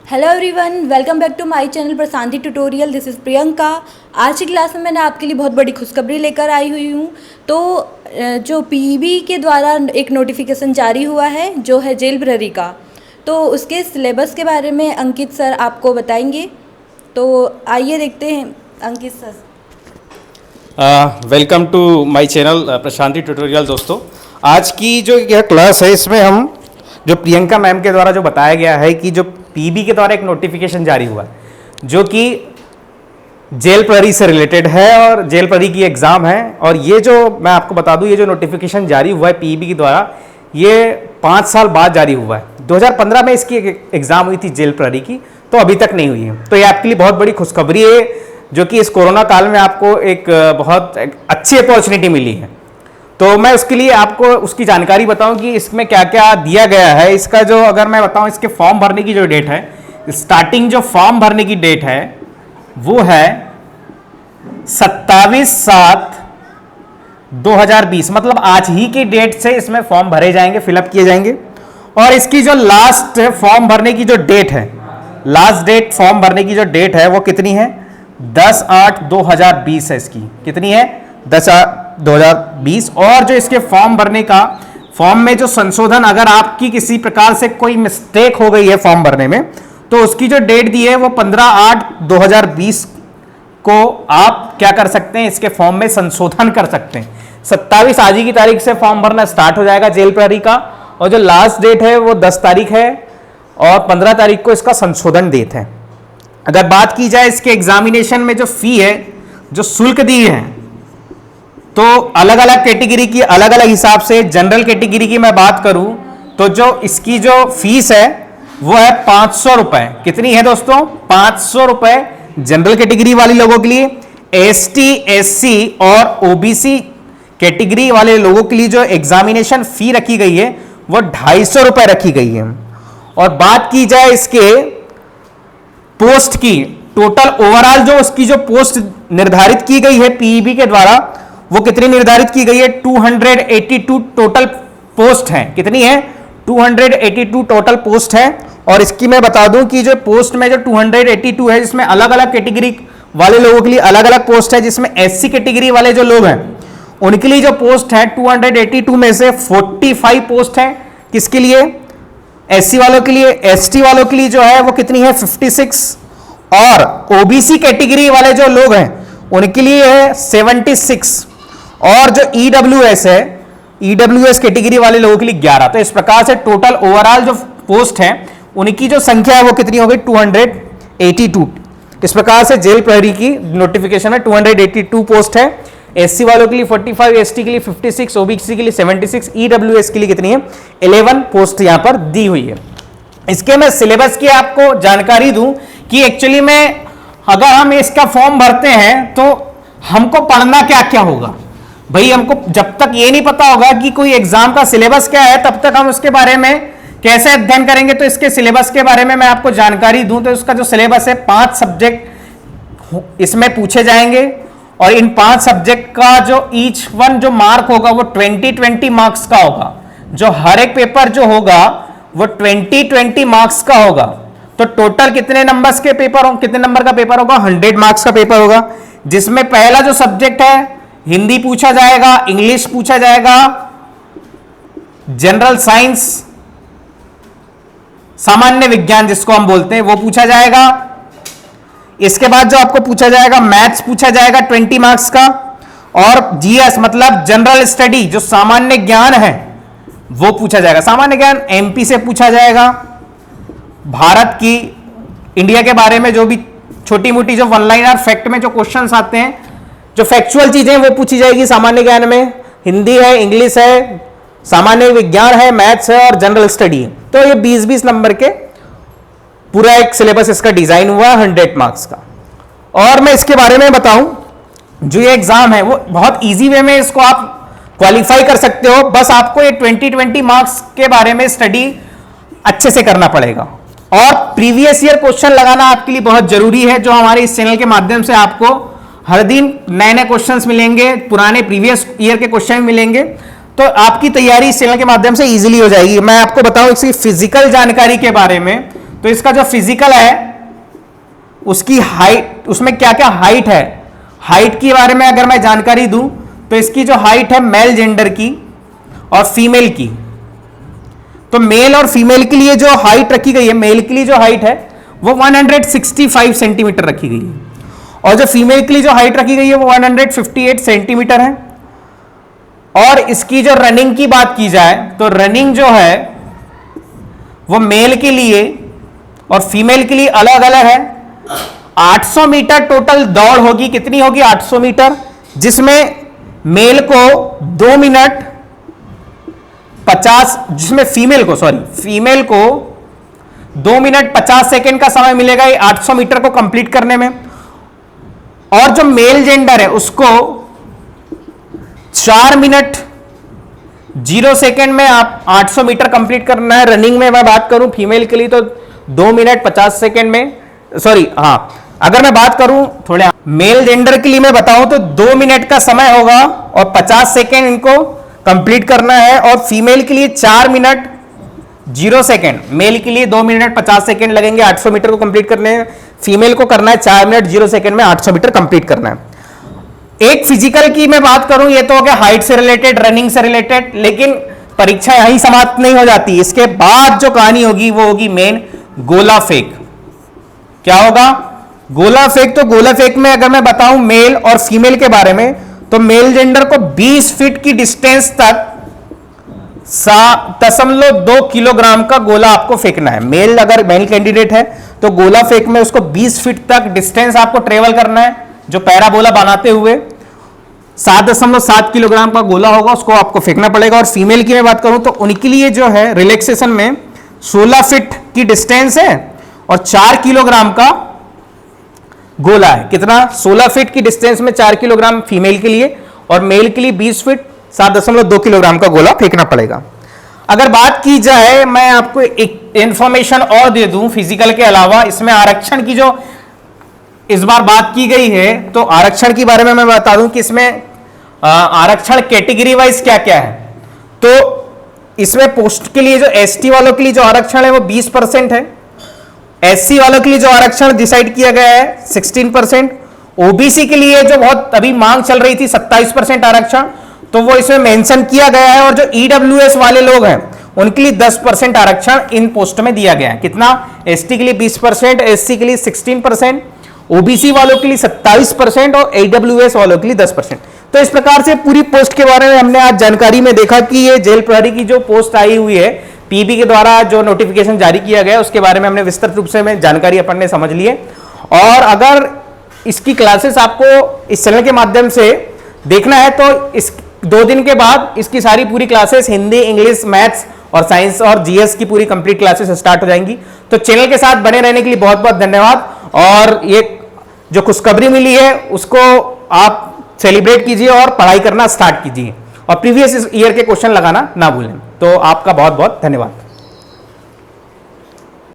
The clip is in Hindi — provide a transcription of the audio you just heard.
Hello everyone, welcome back to my channel Prashanti tutorial. This is Priyanka. आज की क्लास में मैंने आपके लिए बहुत बड़ी खुशखबरी लेकर आई हुई हूँ। तो जो पीईबी के द्वारा एक नोटिफिकेशन जारी हुआ है जो है जेल प्रहरी का, तो उसके सिलेबस के बारे में अंकित सर आपको बताएंगे। तो आइए देखते हैं Ankit sir. Welcome to my channel Prashanti tutorial. दोस्तों, आज की जो यह क्लास है इसमें हम जो प्रियंका मैम के द्वारा जो बताया गया है कि जो पीबी के द्वारा एक नोटिफिकेशन जारी हुआ है जो कि जेल प्रहरी से रिलेटेड है और जेल प्रहरी की एग्ज़ाम है। और ये जो मैं आपको बता दूं, ये जो नोटिफिकेशन जारी हुआ है पीबी के द्वारा, ये 5 साल बाद जारी हुआ है। 2015 में इसकी एग्ज़ाम हुई थी जेल प्रहरी की, तो अभी तक नहीं हुई है। तो ये आपके लिए बहुत बड़ी खुशखबरी है जो कि इस कोरोना काल में आपको एक बहुत अच्छी अपॉर्चुनिटी मिली है। तो मैं उसके लिए आपको उसकी जानकारी बताऊं कि इसमें क्या क्या दिया गया है। इसका जो अगर मैं बताऊं, इसके फॉर्म भरने की जो डेट है, स्टार्टिंग जो फॉर्म भरने की डेट है वो है 27/7/2020, मतलब आज ही की डेट से इसमें फॉर्म भरे जाएंगे, फिलअप किए जाएंगे। और इसकी जो लास्ट फॉर्म भरने की जो डेट है, लास्ट डेट फॉर्म भरने की जो डेट है वो कितनी है? 10/8/2020 है। इसकी कितनी है? 10/8/2020। और जो इसके फॉर्म भरने का, फॉर्म में जो संशोधन, अगर आपकी किसी प्रकार से कोई मिस्टेक हो गई है फॉर्म भरने में, तो उसकी जो डेट दी है वो 15/8/2020 को आप क्या कर सकते हैं, इसके फॉर्म में संशोधन कर सकते हैं। 27 आज ही की तारीख से फॉर्म भरना स्टार्ट हो जाएगा जेल प्रहरी का, और जो लास्ट डेट है वो 10 तारीख है और 15 तारीख को इसका संशोधन डेट है। अगर बात की जाए इसके एग्जामिनेशन में जो फी है, जो शुल्क दी है, तो अलग अलग कैटेगरी की अलग अलग हिसाब से। जनरल कैटेगरी की मैं बात करूं तो जो इसकी जो फीस है वो है 500 रुपए। कितनी है दोस्तों? 500 रुपए जनरल कैटेगरी वाले लोगों के लिए। एसटी, एससी और ओबीसी कैटेगरी वाले लोगों के लिए जो एग्जामिनेशन फी रखी गई है वो 250 रुपए रखी गई है। और बात की जाए इसके पोस्ट की, टोटल ओवरऑल जो उसकी जो पोस्ट निर्धारित की गई है पीईबी के द्वारा, वो कितनी निर्धारित की गई है? 282 टोटल पोस्ट है। कितनी है? 282 टोटल पोस्ट है। और इसकी मैं बता दूं कि जो पोस्ट में जो 282 है, जिसमें अलग अलग कैटेगरी वाले लोगों के लिए अलग अलग पोस्ट है। जिसमें एससी कैटेगरी वाले जो लोग हैं उनके लिए जो पोस्ट है 282 में से 45 पोस्ट है। किसके लिए? एससी वालों के लिए। एसटी वालों के लिए जो है वो कितनी है? 56। और ओबीसी कैटेगरी वाले जो लोग हैं उनके लिए है 76। और जो ईडब्ल्यूएस है, ईडब्ल्यूएस कैटेगरी वाले लोगों के लिए 11। तो इस प्रकार से टोटल ओवरऑल जो पोस्ट है उनकी जो संख्या है वो कितनी हो गई? 282। इस प्रकार से जेल प्रहरी की नोटिफिकेशन में 282 पोस्ट है। एससी वालों के लिए 45, एसटी के लिए 56, ओबीसी के लिए 76, ईडब्ल्यूएस के लिए कितनी है? 11 पोस्ट यहां पर दी हुई है। इसके मैं सिलेबस की आपको जानकारी दूं कि एक्चुअली में अगर हम इसका फॉर्म भरते हैं तो हमको पढ़ना क्या क्या होगा। भाई, हमको जब तक ये नहीं पता होगा कि कोई एग्जाम का सिलेबस क्या है, तब तक हम उसके बारे में कैसे अध्ययन करेंगे। तो इसके सिलेबस के बारे में मैं आपको जानकारी दूं तो इसका जो सिलेबस है, 5 सब्जेक्ट इसमें पूछे जाएंगे। और इन 5 सब्जेक्ट का जो ईच वन जो मार्क होगा वो 20 मार्क्स का होगा। जो हर एक पेपर जो होगा वो 20 मार्क्स का होगा। तो टोटल कितने नंबर्स के पेपर होंगे? कितने नंबर का पेपर होगा? 100 मार्क्स का पेपर होगा। जिसमें पहला जो सब्जेक्ट है हिंदी पूछा जाएगा, इंग्लिश पूछा जाएगा, जनरल साइंस, सामान्य विज्ञान जिसको हम बोलते हैं, वो पूछा जाएगा। इसके बाद जो आपको पूछा जाएगा, मैथ्स पूछा जाएगा 20 मार्क्स का। और जीएस मतलब जनरल स्टडी, जो सामान्य ज्ञान है वो पूछा जाएगा। सामान्य ज्ञान एमपी से पूछा जाएगा। भारत की, इंडिया के बारे में जो भी छोटी मोटी जो वन लाइनर फैक्ट में जो क्वेश्चंस आते हैं, जो फैक्चुअल चीजें वो पूछी जाएगी सामान्य ज्ञान में। हिंदी है, इंग्लिश है, सामान्य विज्ञान है, मैथ्स है और जनरल स्टडी है। तो ये 20-20 नंबर के पूरा एक सिलेबस इसका डिजाइन हुआ है 100 मार्क्स का। और मैं इसके बारे में बताऊं, जो ये एग्जाम है वो बहुत इजी वे में इसको आप क्वालिफाई कर सकते हो। बस आपको ये 20 मार्क्स के बारे में स्टडी अच्छे से करना पड़ेगा। और प्रीवियस ईयर क्वेश्चन लगाना आपके लिए बहुत जरूरी है। जो हमारे इस चैनल के माध्यम से आपको हर दिन नए नए क्वेश्चंस मिलेंगे, पुराने प्रीवियस ईयर के क्वेश्चन मिलेंगे, तो आपकी तैयारी इस चैनल के माध्यम से इजीली हो जाएगी। मैं आपको बताऊं इसकी फिजिकल जानकारी के बारे में, तो इसका जो फिजिकल है उसकी हाइट, उसमें क्या क्या हाइट है, हाइट के बारे में अगर मैं जानकारी दूं तो इसकी जो हाइट है मेल जेंडर की और फीमेल की, तो मेल और फीमेल के लिए जो हाइट रखी गई है, मेल के लिए जो हाइट है वो 165 सेंटीमीटर रखी गई है और जो फीमेल के लिए जो हाइट रखी गई है वो 158 सेंटीमीटर है। और इसकी जो रनिंग की बात की जाए तो रनिंग जो है वो मेल के लिए और फीमेल के लिए अलग अलग है। 800 मीटर टोटल दौड़ होगी, कितनी होगी 800 मीटर, जिसमें मेल को 2 मिनट 50, जिसमें फीमेल को 2 मिनट 50 सेकेंड का समय मिलेगा ये 800 मीटर को कंप्लीट करने में। और जो मेल जेंडर है उसको 4 मिनट 0 सेकेंड में आप 800 मीटर कंप्लीट करना है। रनिंग में मैं बात करूं फीमेल के लिए तो 2 मिनट 50 सेकेंड में, अगर मैं बात करूं थोड़े मेल जेंडर के लिए मैं बताऊं तो 2 मिनट का समय होगा और 50 सेकेंड इनको कंप्लीट करना है। और फीमेल के लिए 4 मिनट 0 सेकेंड, मेल के लिए 2 मिनट 50 सेकेंड लगेंगे 800 मीटर को कंप्लीट करने में, फीमेल को करना है 4 मिनट 0 सेकेंड में 800 मीटर कंप्लीट करना है। एक फिजिकल की मैं बात करूं, ये तो हो गया हाइट से रिलेटेड, रनिंग से रिलेटेड, लेकिन परीक्षा यहीं समाप्त नहीं हो जाती। इसके बाद जो कहानी होगी वो होगी मेन गोला फेंक। क्या होगा गोला फेंक? तो गोला फेंक में अगर मैं बताऊं मेल और फीमेल के बारे में तो मेल जेंडर को 20 फीट की डिस्टेंस तक 7.2 किलोग्राम का गोला आपको फेंकना है। मेल अगर मेल कैंडिडेट है तो गोला फेंक में उसको 20 फीट तक डिस्टेंस आपको ट्रेवल करना है, जो पैराबोला बनाते हुए 7.7 किलोग्राम का गोला होगा उसको आपको फेंकना पड़ेगा। और फीमेल की मैं बात करूं तो उनके लिए जो है रिलैक्सेशन में 16 फीट की डिस्टेंस है और 4 किलोग्राम का गोला है। कितना? 16 फीट की डिस्टेंस में 4 किलोग्राम फीमेल के लिए और मेल के लिए 20 फीट 7.2 किलोग्राम का गोला फेंकना पड़ेगा। अगर बात की जाए, मैं आपको एक इंफॉर्मेशन और दे दूं फिजिकल के अलावा, इसमें आरक्षण की जो इस बार बात की गई है तो आरक्षण के बारे में मैं बता दूं कि इसमें आरक्षण कैटेगरी वाइज क्या क्या है। तो इसमें पोस्ट के लिए जो एसटी वालों के लिए जो आरक्षण है वो 20% है, एससी वालों के लिए जो आरक्षण डिसाइड किया गया है 16%, ओबीसी के लिए जो बहुत अभी मांग चल रही थी 27% आरक्षण, तो वो इसमें मेंशन किया गया है। और जो ईडब्ल्यूएस वाले लोग हैं उनके लिए 10% आरक्षण इन पोस्ट में दिया गया है। कितना? एसटी के लिए 20%, एससी के लिए 16%, ओबीसी वालों के लिए 27% और ईडब्ल्यूएस वालों के लिए 10%। तो इस प्रकार से पूरी पोस्ट के बारे में हमने आज जानकारी में देखा कि ये जेल प्रहरी की जो पोस्ट आई हुई है पीबी के द्वारा जो नोटिफिकेशन जारी किया गया उसके बारे में हमने विस्तृत रूप से जानकारी अपन ने समझ ली है। और अगर इसकी क्लासेस आपको इस चैनल के माध्यम से देखना है तो इस 2 दिन के बाद इसकी सारी पूरी क्लासेस हिंदी, इंग्लिश, मैथ्स और साइंस और जीएस की पूरी कंप्लीट क्लासेस स्टार्ट हो जाएंगी। तो चैनल के साथ बने रहने के लिए बहुत बहुत धन्यवाद। और ये जो खुशखबरी मिली है उसको आप सेलिब्रेट कीजिए और पढ़ाई करना स्टार्ट कीजिए और प्रीवियस ईयर के क्वेश्चन लगाना ना भूलें। तो आपका बहुत बहुत धन्यवाद।